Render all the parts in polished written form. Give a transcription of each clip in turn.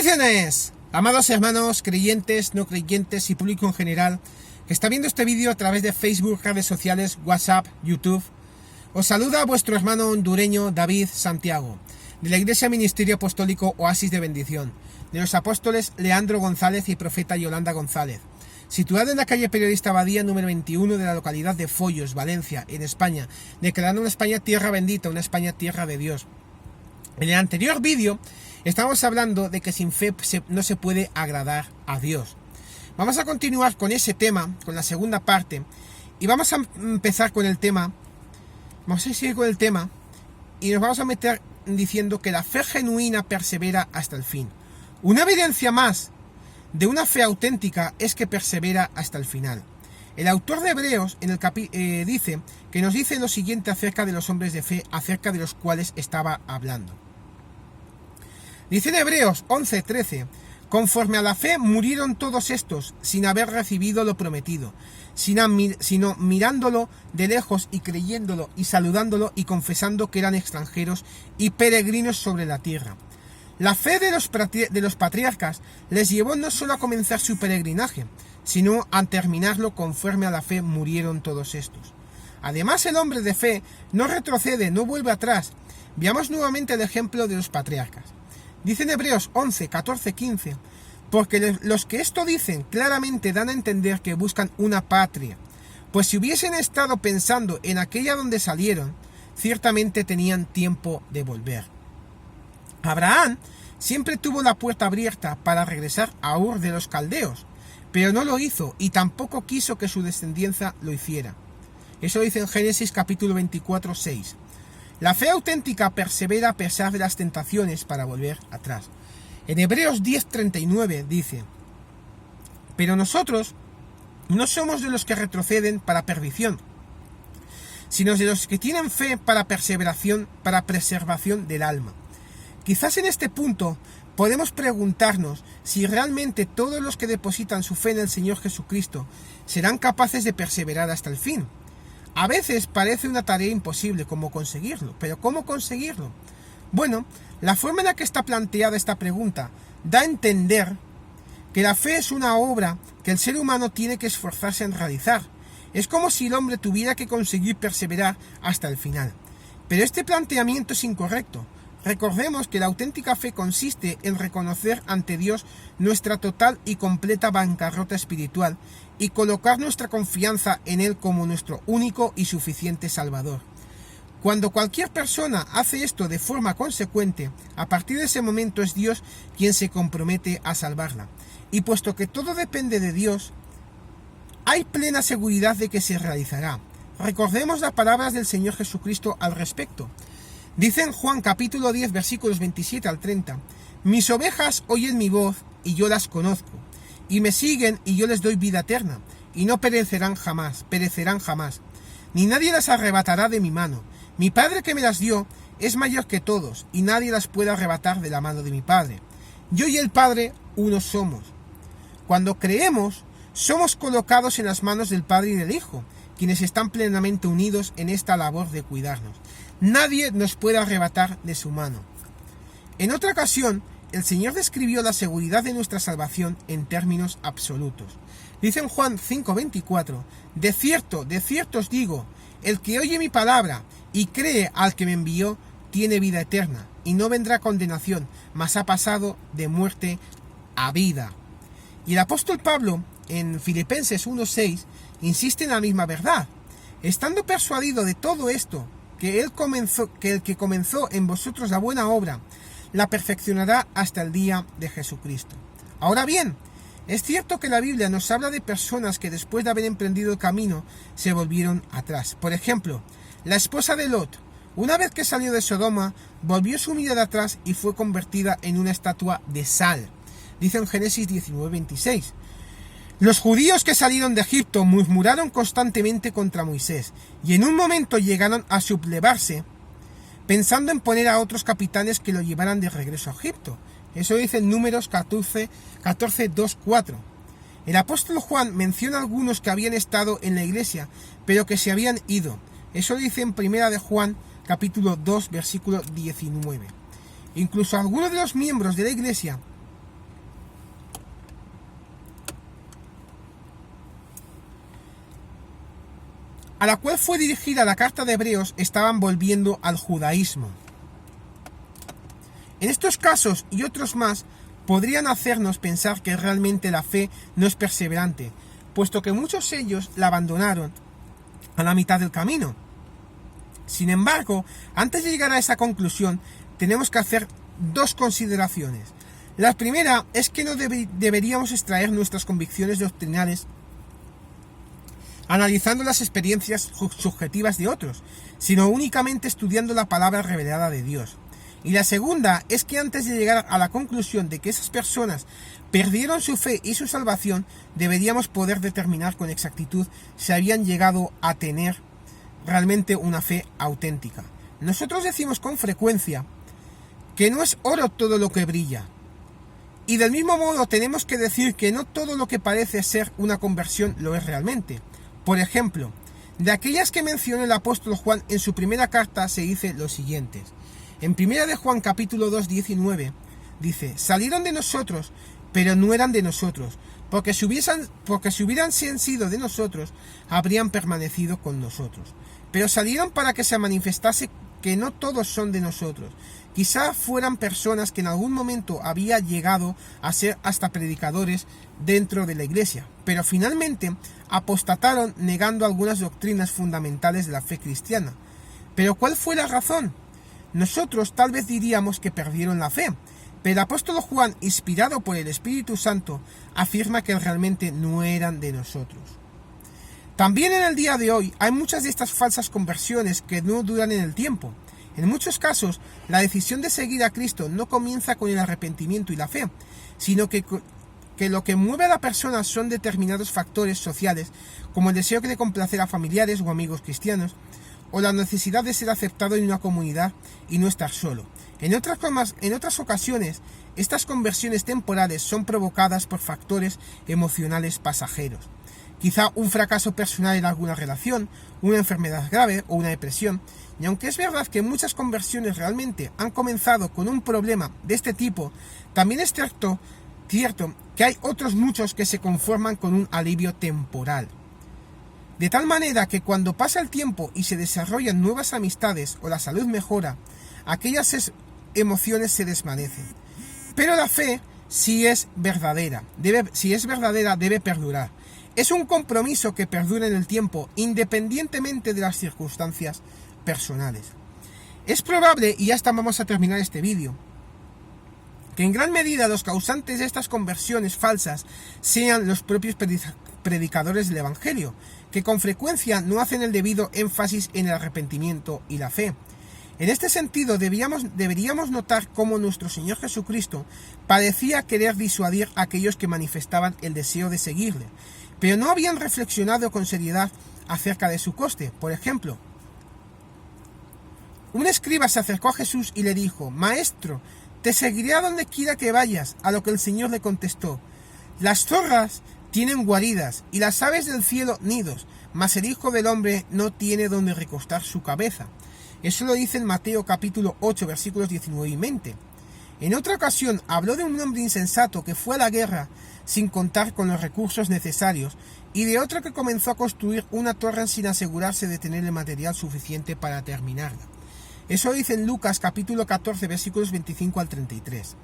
Bendiciones, amados hermanos, creyentes, no creyentes y público en general que está viendo este vídeo a través de Facebook, redes sociales, WhatsApp, YouTube. Os saluda vuestro hermano hondureño David Santiago, de la Iglesia Ministerio Apostólico Oasis de Bendición, de los apóstoles Leandro González y profeta Yolanda González, situado en la calle Periodista Abadía número 21 de la localidad de Follos, Valencia, en España, declarando una España tierra bendita, una España tierra de Dios. En el anterior vídeo estamos hablando de que sin fe no se puede agradar a Dios. Vamos a continuar con ese tema, con la segunda parte, y vamos a empezar con el tema, vamos a seguir con el tema, y nos vamos a meter diciendo que la fe genuina persevera hasta el fin. Una evidencia más de una fe auténtica es que persevera hasta el final. El autor de Hebreos dice que nos dice lo siguiente acerca de los hombres de fe, acerca de los cuales estaba hablando. Dice en Hebreos 11:13, conforme a la fe murieron todos estos sin haber recibido lo prometido, sino mirándolo de lejos y creyéndolo y saludándolo y confesando que eran extranjeros y peregrinos sobre la tierra. La fe de los patriarcas les llevó no solo a comenzar su peregrinaje, sino a terminarlo. Conforme a la fe murieron todos estos. Además, el hombre de fe no retrocede, no vuelve atrás. Veamos nuevamente el ejemplo de los patriarcas. Dice en Hebreos 11, 14, 15, porque los que esto dicen claramente dan a entender que buscan una patria, pues si hubiesen estado pensando en aquella donde salieron, ciertamente tenían tiempo de volver. Abraham siempre tuvo la puerta abierta para regresar a Ur de los Caldeos, pero no lo hizo y tampoco quiso que su descendencia lo hiciera. Eso dice en Génesis capítulo 24, 6. La fe auténtica persevera a pesar de las tentaciones para volver atrás. En Hebreos 10:39 dice, pero nosotros no somos de los que retroceden para perdición, sino de los que tienen fe para preservación del alma. Quizás en este punto podemos preguntarnos si realmente todos los que depositan su fe en el Señor Jesucristo serán capaces de perseverar hasta el fin. A veces parece una tarea imposible cómo conseguirlo, pero ¿cómo conseguirlo? Bueno, la forma en la que está planteada esta pregunta da a entender que la fe es una obra que el ser humano tiene que esforzarse en realizar. Es como si el hombre tuviera que conseguir perseverar hasta el final. Pero este planteamiento es incorrecto. Recordemos que la auténtica fe consiste en reconocer ante Dios nuestra total y completa bancarrota espiritual y colocar nuestra confianza en Él como nuestro único y suficiente Salvador. Cuando cualquier persona hace esto de forma consecuente, a partir de ese momento es Dios quien se compromete a salvarla. Y puesto que todo depende de Dios, hay plena seguridad de que se realizará. Recordemos las palabras del Señor Jesucristo al respecto. Dice en Juan capítulo 10 versículos 27 al 30, mis ovejas oyen mi voz y yo las conozco, y me siguen y yo les doy vida eterna, y no perecerán jamás, ni nadie las arrebatará de mi mano. Mi Padre que me las dio es mayor que todos, y nadie las puede arrebatar de la mano de mi Padre. Yo y el Padre uno somos. Cuando creemos, somos colocados en las manos del Padre y del Hijo, quienes están plenamente unidos en esta labor de cuidarnos. Nadie nos puede arrebatar de su mano. En otra ocasión, el Señor describió la seguridad de nuestra salvación en términos absolutos. Dice en Juan 5:24, de cierto os digo, el que oye mi palabra y cree al que me envió, tiene vida eterna, y no vendrá condenación, mas ha pasado de muerte a vida. Y el apóstol Pablo, en Filipenses 1:6, insiste en la misma verdad. Estando persuadido de todo esto, que el que comenzó en vosotros la buena obra, la perfeccionará hasta el día de Jesucristo. Ahora bien, es cierto que la Biblia nos habla de personas que después de haber emprendido el camino, se volvieron atrás. Por ejemplo, la esposa de Lot, una vez que salió de Sodoma, volvió su mirada atrás y fue convertida en una estatua de sal. Dice en Génesis 19:26. Los judíos que salieron de Egipto murmuraron constantemente contra Moisés, y en un momento llegaron a sublevarse, pensando en poner a otros capitanes que lo llevaran de regreso a Egipto. Eso dice en Números 14, 2, 4. El apóstol Juan menciona a algunos que habían estado en la iglesia, pero que se habían ido. Eso dice en Primera de Juan, capítulo 2, versículo 19. Incluso algunos de los miembros de la iglesia a la cual fue dirigida la carta de Hebreos estaban volviendo al judaísmo. En estos casos y otros más podrían hacernos pensar que realmente la fe no es perseverante, puesto que muchos de ellos la abandonaron a la mitad del camino. Sin embargo, antes de llegar a esa conclusión, tenemos que hacer dos consideraciones. La primera es que no deberíamos extraer nuestras convicciones doctrinales analizando las experiencias subjetivas de otros, sino únicamente estudiando la palabra revelada de Dios. Y la segunda es que antes de llegar a la conclusión de que esas personas perdieron su fe y su salvación, deberíamos poder determinar con exactitud si habían llegado a tener realmente una fe auténtica. Nosotros decimos con frecuencia que no es oro todo lo que brilla. Y del mismo modo tenemos que decir que no todo lo que parece ser una conversión lo es realmente. Por ejemplo, de aquellas que mencionó el apóstol Juan en su primera carta se dice lo siguiente. En 1 de Juan capítulo 2, 19, dice: salieron de nosotros, pero no eran de nosotros, porque si hubieran sido de nosotros, habrían permanecido con nosotros. Pero salieron para que se manifestase que no todos son de nosotros. Quizá fueran personas que en algún momento había llegado a ser hasta predicadores dentro de la iglesia, pero finalmente apostataron negando algunas doctrinas fundamentales de la fe cristiana. ¿Pero cuál fue la razón? Nosotros tal vez diríamos que perdieron la fe, pero el apóstol Juan, inspirado por el Espíritu Santo, afirma que realmente no eran de nosotros. También en el día de hoy hay muchas de estas falsas conversiones que no duran en el tiempo. En muchos casos, la decisión de seguir a Cristo no comienza con el arrepentimiento y la fe, sino que lo que mueve a la persona son determinados factores sociales, como el deseo de complacer a familiares o amigos cristianos, o la necesidad de ser aceptado en una comunidad y no estar solo. En otras ocasiones, estas conversiones temporales son provocadas por factores emocionales pasajeros. Quizá un fracaso personal en alguna relación, una enfermedad grave o una depresión. Y aunque es verdad que muchas conversiones realmente han comenzado con un problema de este tipo, también es cierto que hay otros muchos que se conforman con un alivio temporal. De tal manera que cuando pasa el tiempo y se desarrollan nuevas amistades o la salud mejora, aquellas emociones se desvanecen. Pero la fe, si es verdadera, debe perdurar. Es un compromiso que perdura en el tiempo, independientemente de las circunstancias personales. Es probable, y ya vamos a terminar este vídeo, que en gran medida los causantes de estas conversiones falsas sean los propios predicadores del Evangelio, que con frecuencia no hacen el debido énfasis en el arrepentimiento y la fe. En este sentido, deberíamos notar cómo nuestro Señor Jesucristo parecía querer disuadir a aquellos que manifestaban el deseo de seguirle, pero no habían reflexionado con seriedad acerca de su coste. Por ejemplo, un escriba se acercó a Jesús y le dijo: «Maestro, te seguiré a donde quiera que vayas», a lo que el Señor le contestó: «Las zorras tienen guaridas y las aves del cielo nidos, mas el Hijo del Hombre no tiene donde recostar su cabeza». Eso lo dice en Mateo capítulo 8, versículos 19 y 20. En otra ocasión habló de un hombre insensato que fue a la guerra sin contar con los recursos necesarios, y de otro que comenzó a construir una torre sin asegurarse de tener el material suficiente para terminarla. Eso dice en Lucas capítulo 14, versículos 25 al 33.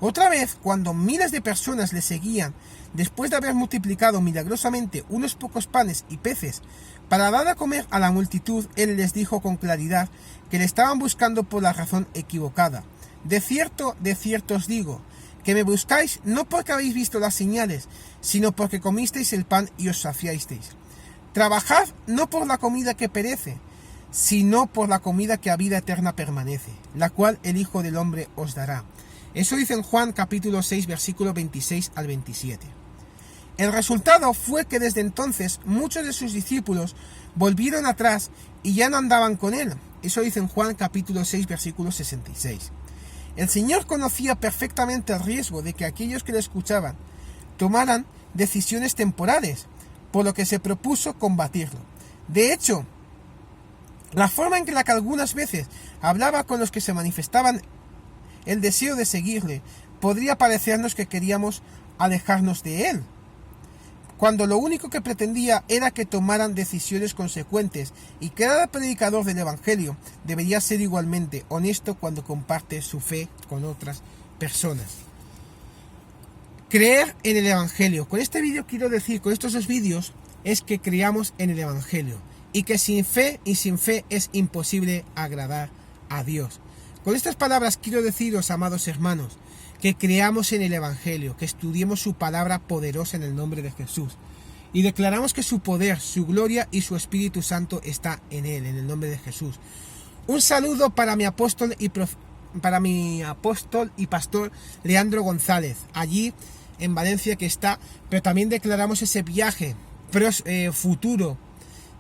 Otra vez, cuando miles de personas le seguían, después de haber multiplicado milagrosamente unos pocos panes y peces, para dar a comer a la multitud, él les dijo con claridad que le estaban buscando por la razón equivocada. De cierto os digo, que me buscáis no porque habéis visto las señales, sino porque comisteis el pan y os saciasteis. Trabajad no por la comida que perece, sino por la comida que a vida eterna permanece, la cual el Hijo del Hombre os dará. Eso dice en Juan capítulo 6, versículo 26 al 27. El resultado fue que desde entonces muchos de sus discípulos volvieron atrás y ya no andaban con él. Eso dice en Juan capítulo 6, versículo 66. El Señor conocía perfectamente el riesgo de que aquellos que le escuchaban tomaran decisiones temporales, por lo que se propuso combatirlo. De hecho, la forma en la que algunas veces hablaba con los que se manifestaban el deseo de seguirle podría parecernos que queríamos alejarnos de él. cuando lo único que pretendía era que tomaran decisiones consecuentes, y cada predicador del Evangelio debería ser igualmente honesto cuando comparte su fe con otras personas. Creer en el Evangelio. Con este vídeo quiero decir, con estos dos vídeos, es que creamos en el Evangelio, y que sin fe es imposible agradar a Dios. Con estas palabras quiero deciros, amados hermanos, que creamos en el Evangelio, que estudiemos su palabra poderosa en el nombre de Jesús. Y declaramos que su poder, su gloria y su Espíritu Santo está en él, en el nombre de Jesús. Un saludo para mi apóstol y pastor Leandro González, allí en Valencia que está, pero también declaramos ese viaje futuro,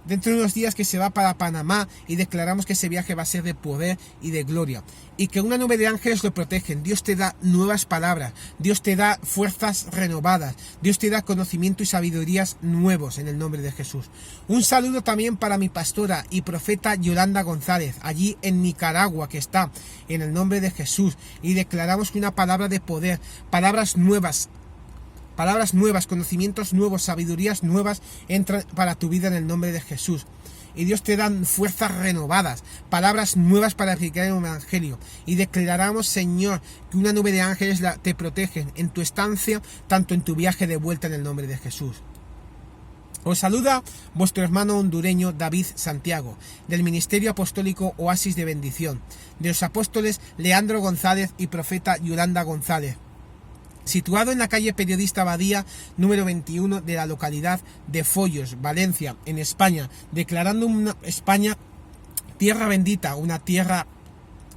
dentro de unos días, que se va para Panamá, y declaramos que ese viaje va a ser de poder y de gloria, y que una nube de ángeles lo protegen. Dios te da nuevas palabras, Dios te da fuerzas renovadas, Dios te da conocimiento y sabidurías nuevos en el nombre de Jesús. Un saludo también para mi pastora y profeta Yolanda González, allí en Nicaragua, que está, en el nombre de Jesús, y declaramos que una palabra de poder, palabras nuevas, conocimientos nuevos, sabidurías nuevas entran para tu vida en el nombre de Jesús. Y Dios te da fuerzas renovadas, palabras nuevas para predicar el Evangelio. Y declaramos, Señor, que una nube de ángeles te protegen en tu estancia, tanto en tu viaje de vuelta, en el nombre de Jesús. Os saluda vuestro hermano hondureño David Santiago, del Ministerio Apostólico Oasis de Bendición, de los apóstoles Leandro González y profeta Yolanda González, situado en la calle Periodista Badía, número 21 de la localidad de Follos, Valencia, en España, declarando una España tierra bendita, una tierra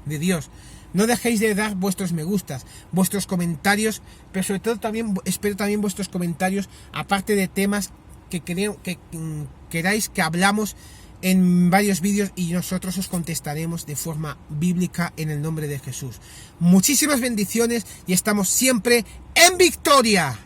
de Dios. No dejéis de dar vuestros me gustas, vuestros comentarios, pero sobre todo también espero también vuestros comentarios, aparte de temas que queráis que hablamos en varios vídeos, y nosotros os contestaremos de forma bíblica en el nombre de Jesús. Muchísimas bendiciones y estamos siempre en victoria.